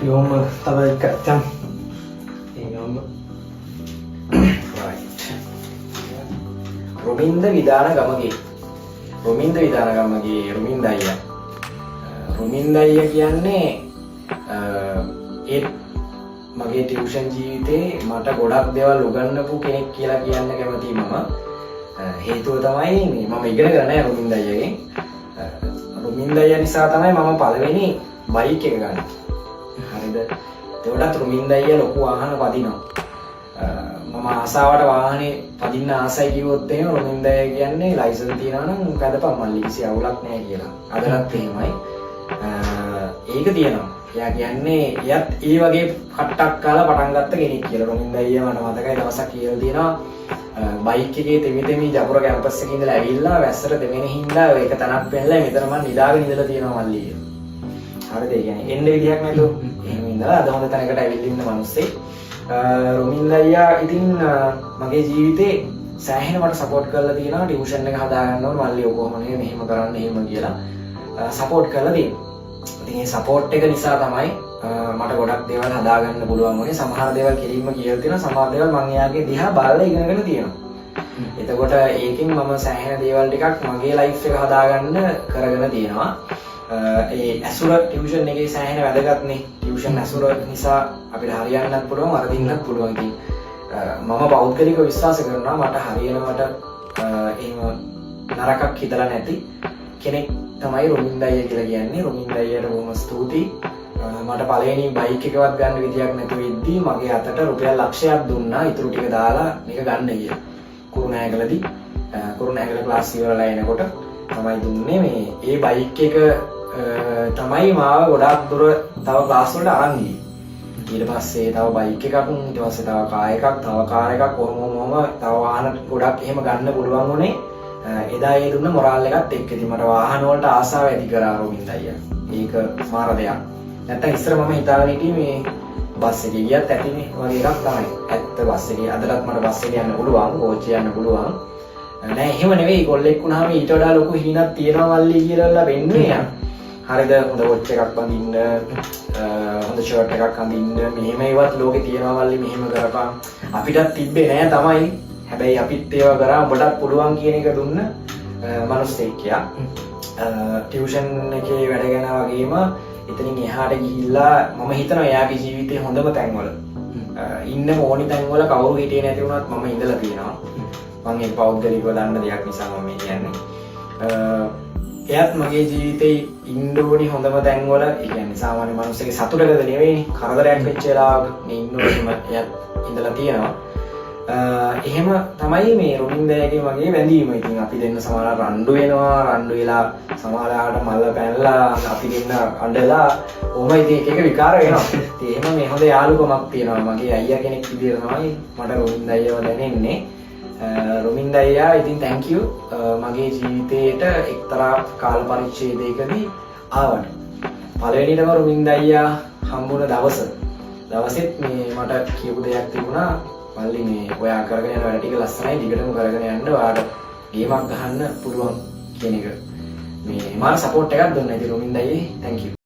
අපි ඕම තව එක චම් එහෙනම් right රොමින්ද විදාන ගමගේ රොමින්ද අයියා කියන්නේ ඒ මගේ ටියුෂන් ජීවිතේ මට ගොඩක් දේවල් උගන්වපු කෙනෙක් කියලා කියන්න කැමතියි මම. හේතුව තමයි මේ මම ඉගෙන ගන්න නෑ රොමින්ද අයියාගෙන්. රොමින්ද අයියා නිසා තමයි මම පළවෙනි බයික් එක ගන්නේ. හරිද? ඒකට රොමින්ද අයියා ලොකු වාහන පදිනවා. මම ආසාවට වාහනේ පදින්න ආසයි කිව්වොත් එහෙම රොමින්ද අයියා කියන්නේ ලයිසන්ස් තියනවා නම් කැදපම් මල්ලි කිසි අවුලක් නෑ කියලා. අදටත් එහෙමයි. ඒක තියෙනවා. එයා කියන්නේ එයත් ඒ වගේ කට්ටක් කාලා පටන් ගත්ත කෙනෙක් කියලා. රොමින්ද අයියා මට මතකයි දවසක් කියලා තියෙනවා බයික් එකේ තෙමි ජපුර කැම්පස් එකේ ඉඳලා ඇවිල්ලා වැස්සට දෙවෙනි හින්දා ඒක තනක් පෙන්නලා මෙතන මම නිදාගෙන ඉඳලා තියෙනවා මල්ලි කියලා. හරිද? ඒ කියන්නේ එන්න විදියක් නැතුව එහෙම ඉඳලා අද හොඳ තැනකට ඇවිල්ලා ඉන්න මිනිස්සේ. රොමින්ද අයියා ඉතින් මගේ ජීවිතේ සෑහෙන මට සපෝට් කරලා තියෙනවා ටියුෂන් එක හදා ගන්න ඕන මල්ලි ඔය කොහොම නේ මෙහෙම කරන්න එහෙම කියලා සපෝට් කරලා තියෙනවා. ඉතින් මේ සපෝට් එක නිසා තමයි මට ගොඩක් දේවල් හදාගන්න පුළුවන් වුණේ. සමහර දේවල් කෙලින්ම කියලා තියෙනවා, සමහර දේවල් මම එයාගේ දිහා බලලා ඉගෙනගෙන තියෙනවා. එතකොට ඒකෙන් මම සෑහෙන දේවල් ටිකක් මගේ ලයිෆ් එක හදාගන්න කරගෙන තියෙනවා. ඒ ඇසුර ටියුෂන් එකේ සෑහෙන වැදගත්නේ. ටියුෂන් ඇසුර නිසා අපිට හරියන්නත් පුළුවන්, වරදින්නත් පුළුවන්. ඉතින් මම පෞද්ගලිකව විශ්වාස කරනවා මට හරියනවට එහෙම නරකක් හිතලා නැති කෙනෙක් තමයි රොමින්ද අයියා කියලා කියන්නේ. රොමින්ද අයියාට බොහොම ස්තුතියි. මට පළවෙනි බයික් එකවත් ගන්න විදියක් නැතුව ඉද්දි මගේ අතට රුපියල් ලක්ෂයක් දුන්නා ඉතුරු ටික දාලා මේක ගන්න කියලා. කුරුණෑගල ක්ලාස් ඉවරලා එනකොට තමයි දුන්නේ මේ ඒ බයික් එක තමයි මාව ගොඩාක් දුර තව ක්ලාස් වලට අරන් ගියේ. ඊට පස්සේ තව බයික් එකක්, ඊට පස්සේ තව කාර් එකක්, තව කාර් එකක් කොහොම තව වාහන ගොඩක් එහෙම ගන්න පුළුවන් උනේ. එදා ඒ දුන්න මොරාල් එකත් එක්ක. ඉතින් මට වාහන වලට ආසාව ඇති කරා රොමින්ද අයියා. ඒක මාර දෙයක්. නැත්තම් ඉස්සර මම හිතාගෙන හිටියේ මේ බස් එකේ ගියත් ඇතිනේ වගේ එකක් තමයි. ඇත්ත බස් එකේ අදටත් මට බස් එකේ යන්න පුළුවන්, කෝච්චිය යන්න පුළුවන්. නෑ එහෙම නෙවෙයි. කොල්ලෙක් වුණාම ඊට වඩා ලොකු හිණක් තියනවා මල්ලි කියලා වෙන්නේ යා. හරිද? හොඳ වොච් එකක් බඳින්න, හොඳ ෂර්ට් එකක් අඳින්න, මෙහෙම ඒවත් ලෝකේ තියනවා මල්ලි මෙහෙම කරපන්. අපිටත් තිබ්බේ නෑ තමයි. හැබැයි අපිත් ඒවා කරා ඔබටත් පුළුවන් කියන එක දුන්න මිනිස්සෙක් යා. ටියුෂන් එකේ වැඩ කරන වගේම එතනින් එහාට ගිහිල්ලා මම හිතනවා එයාගේ ජීවිතේ හොඳම තැන්වල ඉන්න ඕනි තැන්වල කවුරු හිටියේ නැති වුණත් මම ඉඳලා තියෙනවා. මම ඒක පෞද්ගලිකව දන්න දෙයක් නිසා මම මේ කියන්නේ. එයාත් මගේ ජීවිතේ ඉන්න ඕනි හොඳම තැන්වල, ඒ කියන්නේ සාමාන්‍ය මිනිස්සුගේ සතුටකද නෙවෙයි, කරදරයක් වෙච්ච වෙලාවක මේ ඉන්න ඕනිම එයාත් ඉඳලා තියෙනවා. එහෙම තමයි මේ රොමින්ද අයියාගේ මගේ වැඳීම. ඉතින් අපි දෙන්න සමහරවල් රණ්ඩු වෙනවා, රණ්ඩු වෙලා සමහරවට මල්ල පැනලා අපි දෙන්න අඬලා ඔහොම ඉතින් එක විකාර වෙනවා. ඉතින් එහෙම මේ හොඳ යාළුකමක් තියෙනවා. මගේ අයියා කෙනෙක් විදියට තමයි මට රොමින්ද අයියාව දැනෙන්නේ. රොමින්ද අයියා ඉතින් thank you මගේ ජීවිතේට එක්තරා කාල පරිච්ඡේදයකදී ආවට. පළවෙනිටම රොමින්ද අයියා හම්බුන දවසෙත් මේ මට කියපු දෙයක් තිබුණා. මල්ලි මේ ඔයා කරගෙන යන වැඩ ටික ලස්සනයි, දිගටම කරගෙන යන්න, ඔයාට ගේමක් ගහන්න පුළුවන් කියන එක. මේ මාර සපෝට් එකක් දුන්නා ඉතින් රොමින්ද අයියේ. thank you.